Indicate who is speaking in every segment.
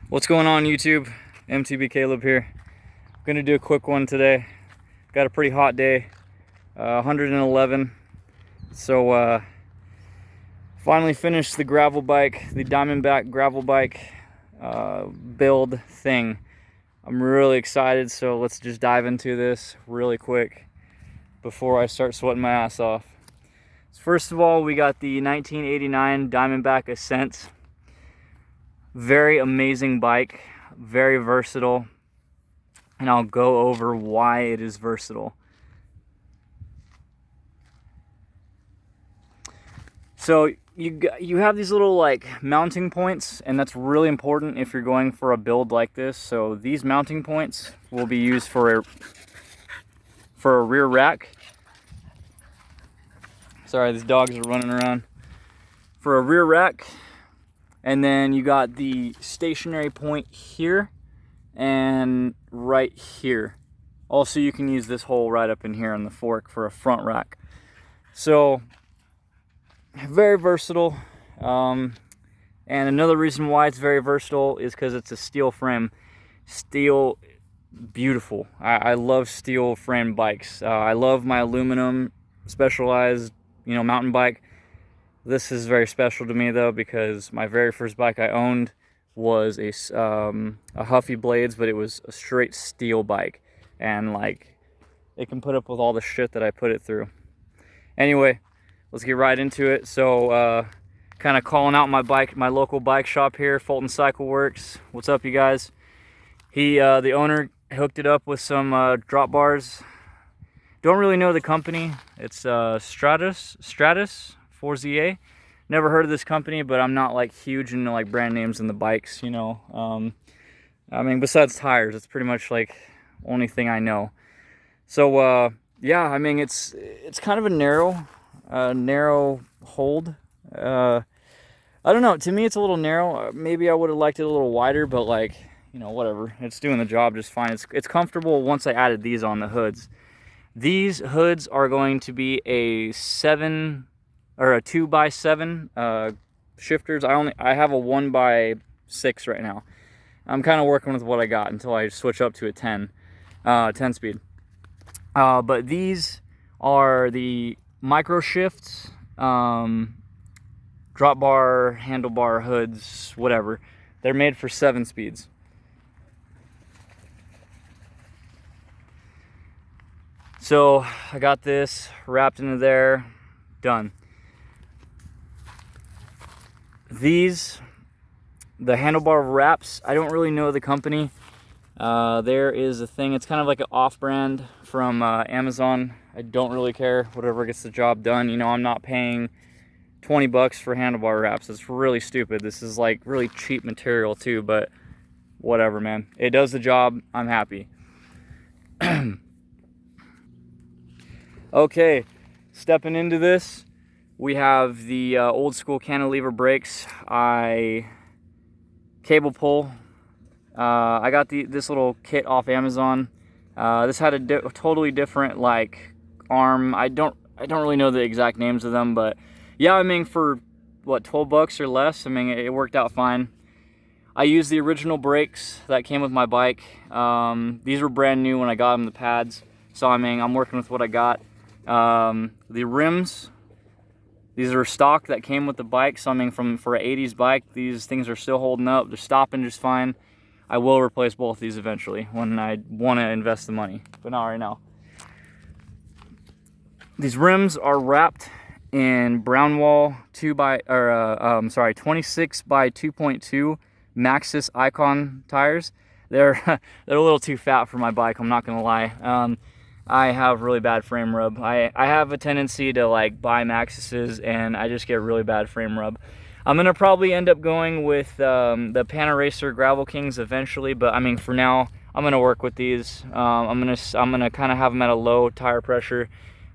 Speaker 1: What's going on, YouTube? MTB Caleb here. I'm gonna do a quick one today. Got a pretty hot day, 111. So finally finished the gravel bike, the Diamondback gravel bike build thing. I'm really excited, so let's just dive into this really quick before I start sweating my ass off. So first of all, we got the 1989 Diamondback Ascent. Very amazing bike, very versatile, and I'll go over why it is versatile. So you have these little like mounting points, and that's really important if you're going for a build like this. So these mounting points will be used for a rear rack. Sorry, these dogs are running around. For a rear rack. And then you got the stationary point here and right here. Also, you can use this hole right up in here on the fork for a front rack. So, very versatile. And another reason why it's very versatile is because it's a steel frame. Steel, beautiful. I love steel frame bikes. I love my aluminum specialized, mountain bike. This is very special to me though, because my very first bike I owned was a Huffy Blades, but it was a straight steel bike, and like it can put up with all the shit that I put it through. Anyway, let's get right into it. So kind of calling out my local bike shop here, Fulton Cycle Works. What's up, you guys? The owner hooked it up with some drop bars. Don't really know the company. It's Stratus 4ZA. Never heard of this company, but I'm not like huge into like brand names in the bikes, I mean, besides tires, it's pretty much like only thing I know. So yeah, I mean, it's kind of a narrow hold. I don't know, to me it's a little narrow. Maybe I would have liked it a little wider, but like, whatever, it's doing the job just fine. It's comfortable once I added these on the hoods. These hoods are going to be a 2x7 shifters. I have a 1x6 right now. I'm kind of working with what I got until I switch up to a 10 speed. But these are the micro shifts, drop bar, handlebar hoods, whatever. They're made for 7 speeds. So I got this wrapped into there, done. The handlebar wraps, I don't really know the company. There is a thing, it's kind of like an off-brand from Amazon. I don't really care, whatever gets the job done. I'm not paying 20 bucks for handlebar wraps. It's really stupid. This is like really cheap material too, but whatever, man. It does the job, I'm happy. Okay, stepping into this, we have the old school cantilever brakes. Cable pull. I got this little kit off Amazon. This had a totally different like arm. I don't really know the exact names of them, but yeah, I mean, for what, 12 bucks or less, I mean, it worked out fine. I used the original brakes that came with my bike. These were brand new when I got them, the pads. So I mean, I'm working with what I got. The rims, these are stock that came with the bike. So I mean, for an 80s bike, these things are still holding up. They're stopping just fine. I will replace both these eventually when I want to invest the money, but not right now. These rims are wrapped in Brownwall 26 by 2.2 Maxxis Icon tires. They're a little too fat for my bike, I'm not gonna lie. I have really bad frame rub. I have a tendency to like buy Maxxis's and I just get really bad frame rub. I'm gonna probably end up going with the Panaracer Gravel Kings eventually, but I mean, for now I'm gonna work with these. I'm gonna kind of have them at a low tire pressure.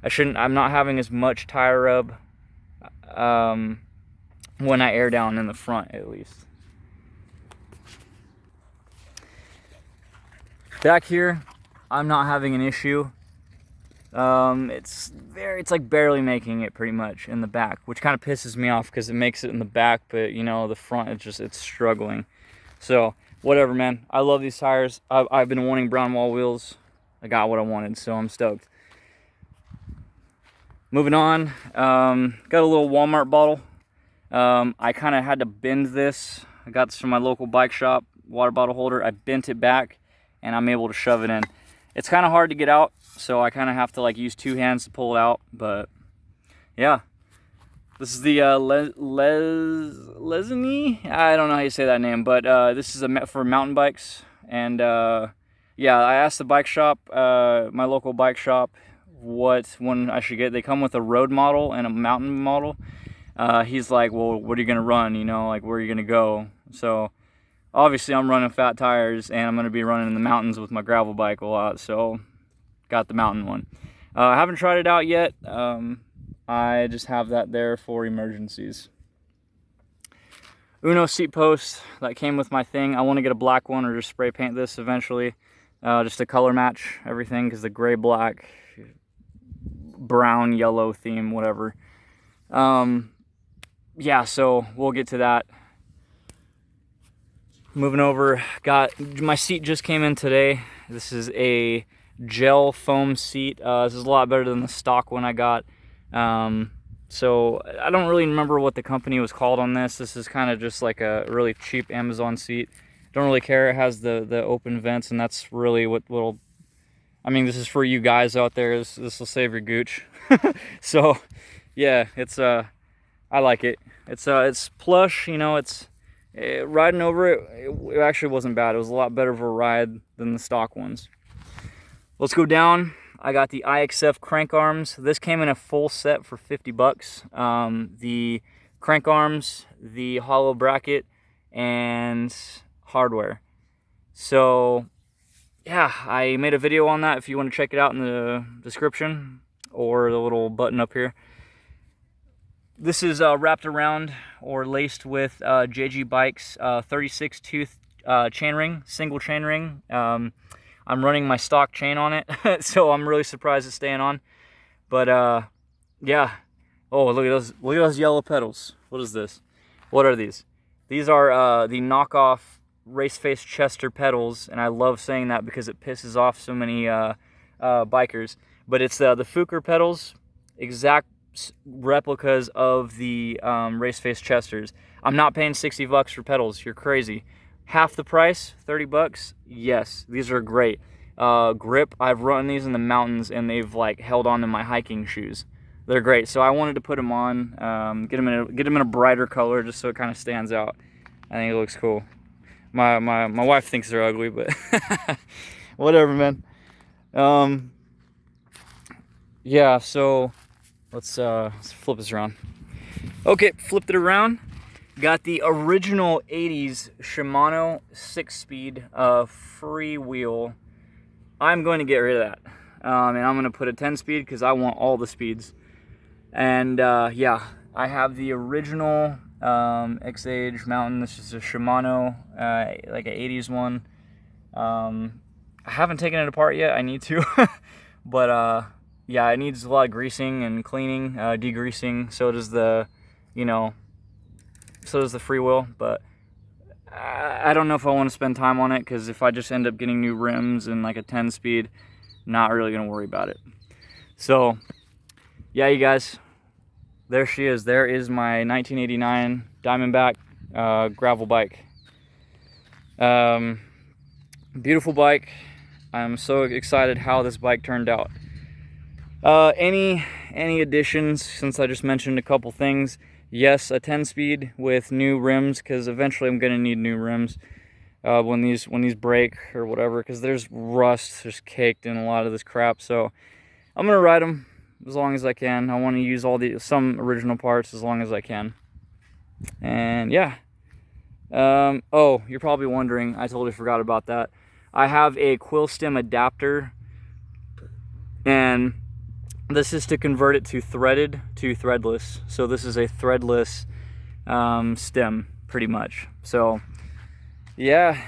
Speaker 1: I'm not having as much tire rub when I air down in the front, at least. Back here, I'm not having an issue. It's like barely making it pretty much in the back, which kind of pisses me off because it makes it in the back, but the front, it's struggling. So whatever, man. I love these tires. I've been wanting brown wall wheels. I got what I wanted, so I'm stoked. Moving on, got a little Walmart bottle. I kind of had to bend this. I got this from my local bike shop, water bottle holder. I bent it back and I'm able to shove it in. It's kind of hard to get out, so I kind of have to like use 2 hands to pull it out, but yeah. This is the Lesini? I don't know how you say that name, but this is for mountain bikes. And yeah, I asked the bike shop, my local bike shop, what one I should get. They come with a road model and a mountain model. He's like, well, what are you gonna run? You know, like, where are you gonna go? So obviously I'm running fat tires, and I'm gonna be running in the mountains with my gravel bike a lot, so got the mountain one. I haven't tried it out yet. I just have that there for emergencies. Uno seat post that came with my thing. I want to get a black one or just spray paint this eventually, just to color match everything, because the gray, black, brown, yellow theme, whatever. Yeah, so we'll get to that. Moving over, got my seat just came in today. This is a gel foam seat. This is a lot better than the stock one I got. So I don't really remember what the company was called on this. This is kind of just like a really cheap Amazon seat. Don't really care. It has the open vents, and that's really what will, I mean, this is for you guys out there. This will save your gooch. So yeah, it's I like it. It's plush, you know. Riding over it actually wasn't bad. It was a lot better of a ride than the stock ones. Let's go down. I got the IXF crank arms. This came in a full set for 50 bucks. The crank arms, the hollow bracket, and hardware. So yeah, I made a video on that if you want to check it out in the description or the little button up here. This is wrapped around or laced with JG Bikes 36 tooth chainring, single chainring. I'm running my stock chain on it, so I'm really surprised it's staying on. But yeah. Oh, look at those yellow pedals. What is this? What are these? These are the knockoff Race Face Chester pedals, and I love saying that because it pisses off so many bikers. But it's the Fuker pedals, exact replicas of the Race Face Chesters. I'm not paying 60 bucks for pedals. You're crazy. Half the price, 30 bucks. Yes, these are great. Grip, I've run these in the mountains, and they've like held on to my hiking shoes. They're great. So I wanted to put them on, get them in a brighter color, just so it kind of stands out. I think it looks cool. My wife thinks they're ugly, but whatever, man. Yeah, so let's flip this around. Okay, flipped it around. Got the original 80s Shimano 6-speed freewheel. I'm going to get rid of that. And I'm going to put a 10-speed because I want all the speeds. And yeah, I have the original X-Age Mountain. This is a Shimano, like an 80s one. I haven't taken it apart yet. I need to. But yeah, it needs a lot of greasing and cleaning, degreasing. So does the, you know, so does the freewheel. But I don't know if I want to spend time on it, because if I just end up getting new rims and like a 10-speed, not really going to worry about it. So yeah, you guys, there she is. There is my 1989 Diamondback gravel bike. Beautiful bike. I'm so excited how this bike turned out. Any additions, since I just mentioned a couple things? Yes, a 10-speed with new rims, because eventually I'm going to need new rims when these break or whatever, because there's rust just caked in a lot of this crap. So I'm going to ride them as long as I can. I want to use some original parts as long as I can. And yeah. Oh, you're probably wondering, I totally forgot about that. I have a quill stem adapter, and this is to convert it to threaded to threadless. So this is a threadless stem, pretty much. So yeah,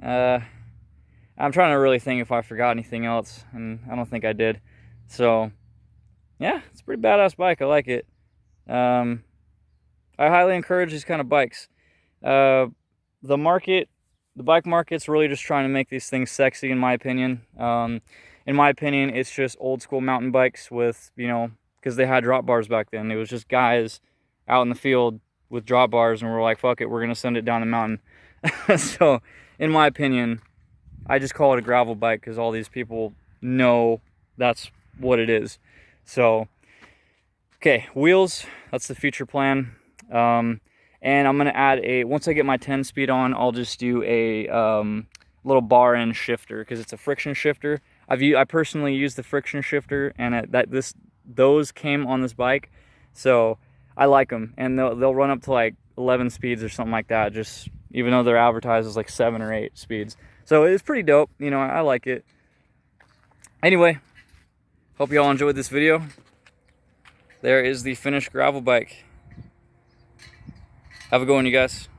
Speaker 1: I'm trying to really think if I forgot anything else, and I don't think I did. So yeah, it's a pretty badass bike. I like it. I highly encourage these kind of bikes. The market the bike market's really just trying to make these things sexy, in my opinion. In my opinion, it's just old school mountain bikes with, you know, because they had drop bars back then. It was just guys out in the field with drop bars, and we're like, fuck it, we're gonna send it down the mountain. So, in my opinion, I just call it a gravel bike because all these people know that's what it is. So, okay, wheels, that's the future plan. And I'm gonna add once I get my 10 speed on, I'll just do a little bar end shifter because it's a friction shifter. I personally use the friction shifter, and those came on this bike, so I like them, and they'll run up to like 11 speeds or something like that. Just even though they're advertised as like 7 or 8 speeds, so it's pretty dope. You know, I like it. Anyway, hope you all enjoyed this video. There is the finished gravel bike. Have a good one, you guys.